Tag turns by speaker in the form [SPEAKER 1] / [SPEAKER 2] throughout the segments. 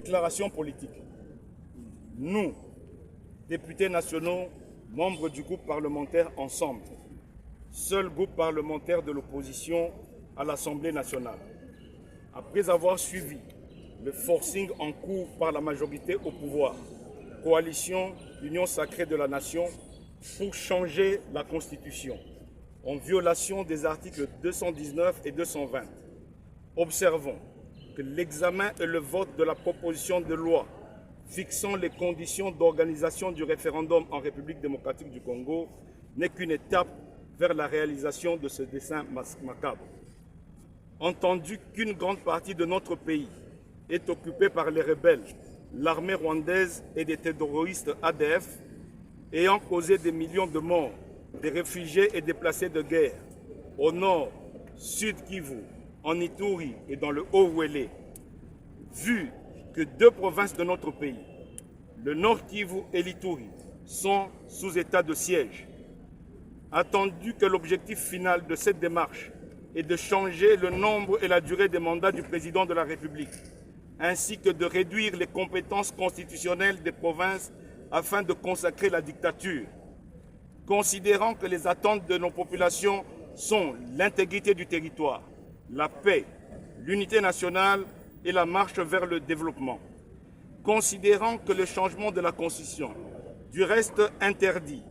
[SPEAKER 1] Déclaration politique. Nous, députés nationaux, membres du groupe parlementaire Ensemble, seul groupe parlementaire de l'opposition à l'Assemblée nationale, après avoir suivi le forcing en cours par la majorité au pouvoir, coalition Union sacrée de la nation, pour changer la Constitution, en violation des articles 219 et 220, observons que l'examen et le vote de la proposition de loi fixant les conditions d'organisation du référendum en République démocratique du Congo n'est qu'une étape vers la réalisation de ce dessein macabre. Entendu qu'une grande partie de notre pays est occupée par les rebelles, l'armée rwandaise et des terroristes ADF, ayant causé des millions de morts, des réfugiés et déplacés de guerre, au nord, sud Kivu, en Ituri et dans le Haut-Ouélé, vu que deux provinces de notre pays, le Nord Kivu et l'Ituri, sont sous état de siège. Attendu que l'objectif final de cette démarche est de changer le nombre et la durée des mandats du président de la République, ainsi que de réduire les compétences constitutionnelles des provinces afin de consacrer la dictature. Considérant que les attentes de nos populations sont l'intégrité du territoire, la paix, l'unité nationale et la marche vers le développement. Considérant que le changement de la Constitution, du reste interdit,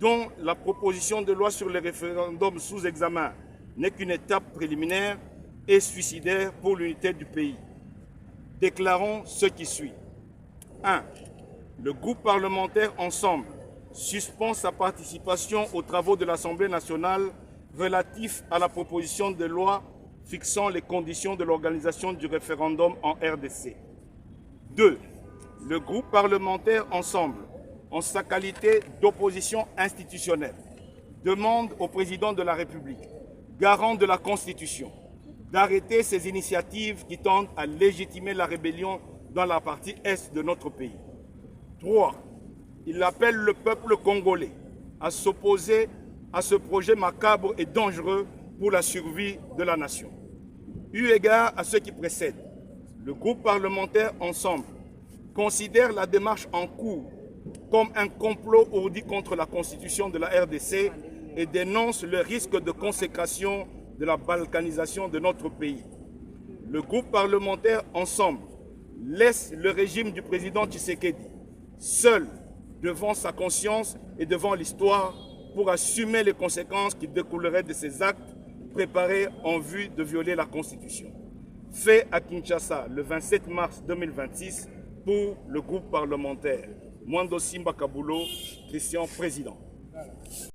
[SPEAKER 1] dont la proposition de loi sur le référendum sous examen n'est qu'une étape préliminaire et suicidaire pour l'unité du pays. Déclarons ce qui suit. 1. Le groupe parlementaire Ensemble suspend sa participation aux travaux de l'Assemblée nationale relatifs à la proposition de loi fixant les conditions de l'organisation du référendum en RDC. 2. Le groupe parlementaire Ensemble, en sa qualité d'opposition institutionnelle, demande au président de la République, garant de la Constitution, d'arrêter ces initiatives qui tendent à légitimer la rébellion dans la partie est de notre pays. 3. Il appelle le peuple congolais à s'opposer à ce projet macabre et dangereux pour la survie de la nation. Eu égard à ce qui précède, le groupe parlementaire Ensemble considère la démarche en cours comme un complot ourdi contre la Constitution de la RDC et dénonce le risque de consécration de la balkanisation de notre pays. Le groupe parlementaire Ensemble laisse le régime du président Tshisekedi seul devant sa conscience et devant l'histoire pour assumer les conséquences qui découleraient de ces actes préparés en vue de violer la Constitution. Fait à Kinshasa le 27 mars 2026 pour le groupe parlementaire. Mwando Simba Kabulo, Christian, président.